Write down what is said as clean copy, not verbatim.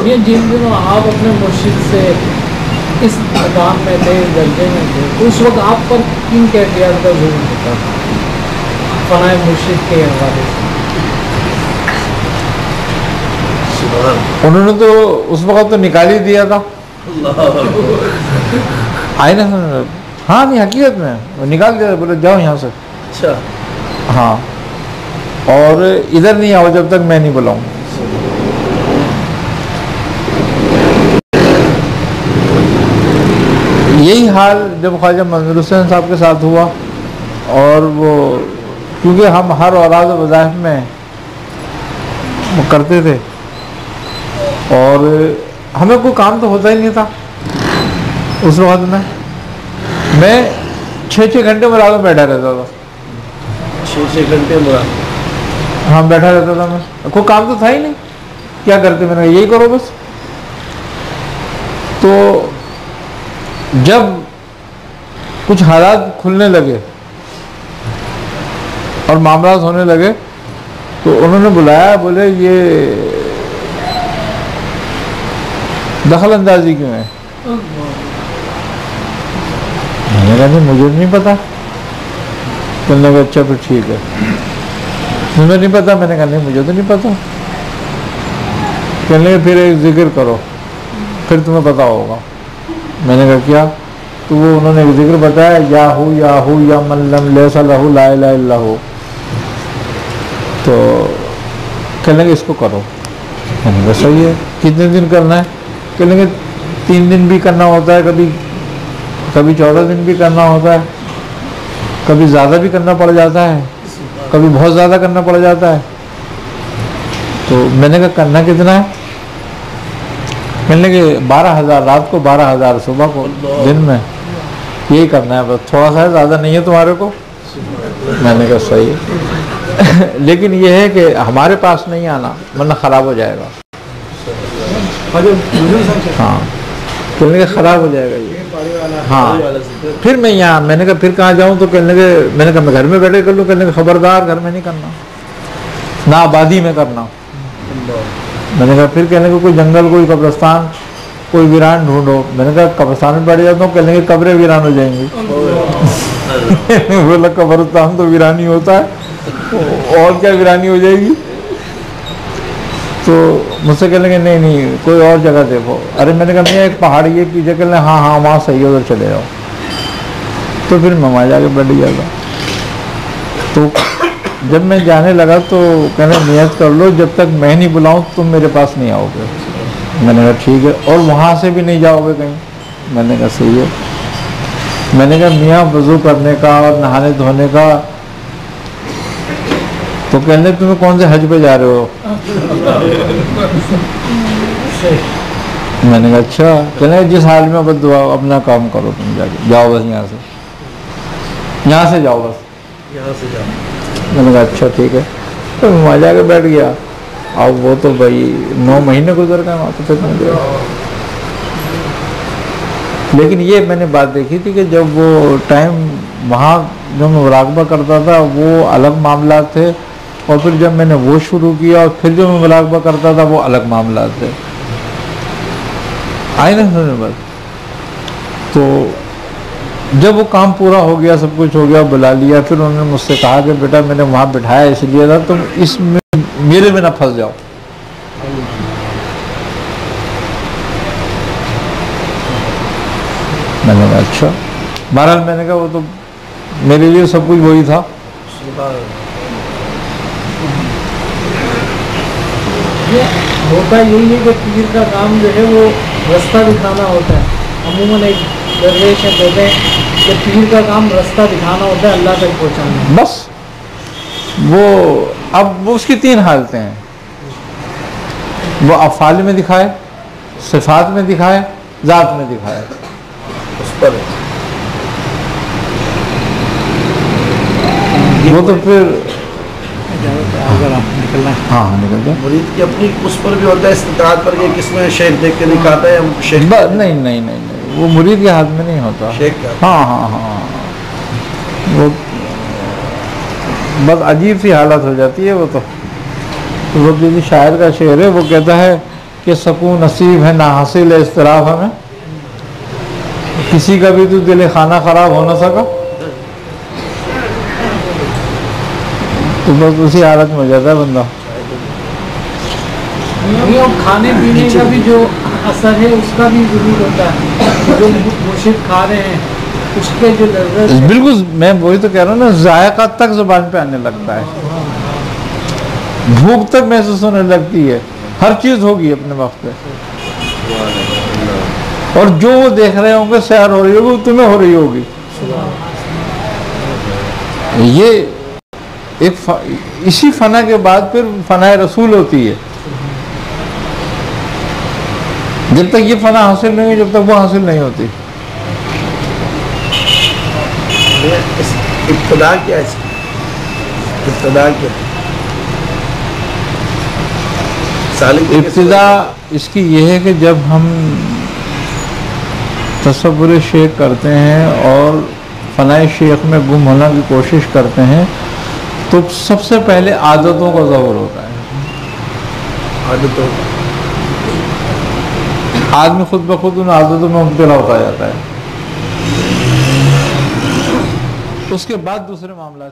ये जिन दिनों आप अपने मुर्शिद से इस मकाम में थे, इस दर्जे में थे, तो उस वक्त आप पर किन कैफियत का जुल्म होता था फनाए मुर्शिद के हवाले से? उन्होंने तो उस वक्त तो निकाल ही दिया था। आए ना, हाँ नहीं हकीकत में निकाल दिया, बोले जाओ यहाँ से। अच्छा। हाँ, और इधर नहीं आओ जब तक मैं नहीं बुलाऊं। यही हाल जब ख्वाजा मंजूर हुसैन साहब के साथ हुआ, और वो क्योंकि हम हर औलाद वज़ाइफ में वो करते थे और हमें कोई काम तो होता ही नहीं था उस वक्त में। मैं 6-6 घंटे मुराद में बैठा रहता था। 6-6 घंटे मुराद? हाँ बैठा रहता था मैं, कोई काम तो था ही नहीं, क्या करते, मैंने यही करो बस। तो जब कुछ हालात खुलने लगे और मामला होने लगे तो उन्होंने बुलाया, बोले ये दखल अंदाजी क्यों है? मैंने कहा नहीं मुझे नहीं पता। कहने लगा अच्छा फिर ठीक है, मुझे नहीं पता। मैंने कहा नहीं मुझे तो नहीं पता। कहने लगे फिर एक जिक्र करो फिर तुम्हें पता होगा। मैंने कहा क्या? तो वो उन्होंने एक जिक्र बताया, याहू या मल्लम लैसा लहू ला इलाहा इल्लल्लाहु। तो कहने लगे इसको करो। मैंने कहा सही है, कितने दिन करना है? कहने लगे 3 दिन भी करना होता है, कभी 14 दिन भी करना होता है, कभी ज़्यादा भी करना पड़ जाता है, कभी बहुत ज़्यादा करना पड़ जाता है। तो मैंने कहा करना कितना है? कहने लगे 12,000 रात को, 12,000 सुबह को, दिन में यही करना है बस, थोड़ा सा ज़्यादा नहीं है तुम्हारे को। मैंने कहा सही है लेकिन यह है कि हमारे पास नहीं आना वरना ख़राब हो जाएगा। हाँ, कहने लगे ख़राब हो जाएगा ये। हाँ, फिर मैं यहाँ, मैंने कहा फिर कहाँ जाऊँ? तो कहने लगे, मैंने कहा मैं घर में बैठे कर लूँ। कहने लगे खबरदार घर में नहीं करना, ना आबादी में करना। मैंने कहा फिर? कहने लगे कोई जंगल, कोई कब्रिस्तान, कोई वीरान ढूंढो। मैंने कहा कब्रिस्तान में बैठ जाता हूँ। कहने लगे कब्रें वीरान हो जाएंगी बोला कब्रिस्तान तो वीरानी होता है और क्या वीरानी हो जाएगी? तो मुझसे कहने लगे नहीं नहीं कोई और जगह देखो। अरे मैंने कहा मैं एक पहाड़ी है पीछे। कहने हाँ हाँ वहाँ सही है, उधर चले जाओ। तो फिर मैं वहाँ जाके बैठ गया था। तो जब मैं जाने लगा तो कहने नियत कर लो जब तक मैं नहीं बुलाऊं तुम मेरे पास नहीं आओगे। मैंने कहा ठीक है, और वहाँ से भी नहीं जाओगे कहीं? मैंने कहा सही है। मैंने कहा मियाँ वज़ू करने का और नहाने धोने का, तो कहने तुम्हें कौन से हज पे जा रहे हो? मैंने कहा अच्छा। कहने जिस हाल में बस दुआ अपना काम करो, तुम जाके जाओ बस यहाँ से जाओ बस, यहाँ से जाओ। मैंने कहा अच्छा ठीक है। तो मैं जाके बैठ गया। अब वो तो भाई 9 महीने गुजर गए वहाँ तक मुझे। लेकिन ये मैंने बात देखी थी कि जब वो टाइम वहाँ जो मैं मुराकबा करता था वो अलग मामला थे, और फिर जब मैंने वो शुरू किया और फिर जो मैं मुराकबा करता था वो अलग मामला थे। आई ना समझ में? तो जब वो काम पूरा हो गया, सब कुछ हो गया, बुला लिया, फिर उन्होंने मुझसे कहा कि बेटा मैंने वहाँ बिठाया इसलिए था तुम इसमें मेरे में ना फंस जाओ। मैंने कहा अच्छा। बहरहाल मैंने कहा वो तो मेरे लिए सब कुछ वही था। ये होता यही है कि पीर का काम जो है वो रास्ता दिखाना होता है। अमूमन एक दरवेश है कहते हैं कि पीर का काम रास्ता दिखाना होता है, अल्लाह तक पहुँचाना। बस वो अब वो उसकी 3 हालतें हैं, वो अफ़ाल में दिखाए, सिफात में दिखाए, ज़ात में दिखाए। उस पर वो तो फिर अगर आप निकलना है हाँ निकल जाए। मुरीद की अपनी उस पर भी होता है इस्तिताअत पर, कि किसमें शेख देख के दिखाता है या शेख? नहीं नहीं नहीं नहीं, वो मुरीद के हाथ में नहीं होता। शेख का? हाँ हाँ हाँ, वो बस अजीब सी हालत हो जाती है। वो तो किसी शायर का शेर है, वो कहता है कि सकून नसीब है ना हासिल है इस्तराब हमें। किसी का भी तो दिल खाना खराब हो ना सका तो बस उसी हालत में हो जाता है बंदा। नहीं, और खाने पीने का भी जो असर है उसका भी जरूर होता है। जो मुर्शिद खा रहे हैं उसके जो लज्जत है, बिल्कुल, मैं वही तो कह रहा हूँ ना, जायका तक जुबान पे आने लगता है, भूख तक महसूस होने लगती है, हर चीज होगी अपने वक्त पे। और जो वो देख रहे होंगे सैर हो रही होगी, वो तुम्हें हो रही होगी। ये इसी फना के बाद फिर फनाए रसूल होती है। जब तक ये फना हासिल नहीं, जब तक वो हासिल नहीं होती। इब्तिदा क्या है इसकी? इब्तिदा क्या है? इब्तिदा इसकी यह है कि जब हम तसव्वुर शेख करते हैं और फनाए शेख में गुम होने की कोशिश करते हैं तो सबसे पहले आदतों का ज़हूर होता है। आदतों आदमी खुद ब खुद उन आदतों में मुब्तला होता जाता है, उसके बाद दूसरे मामला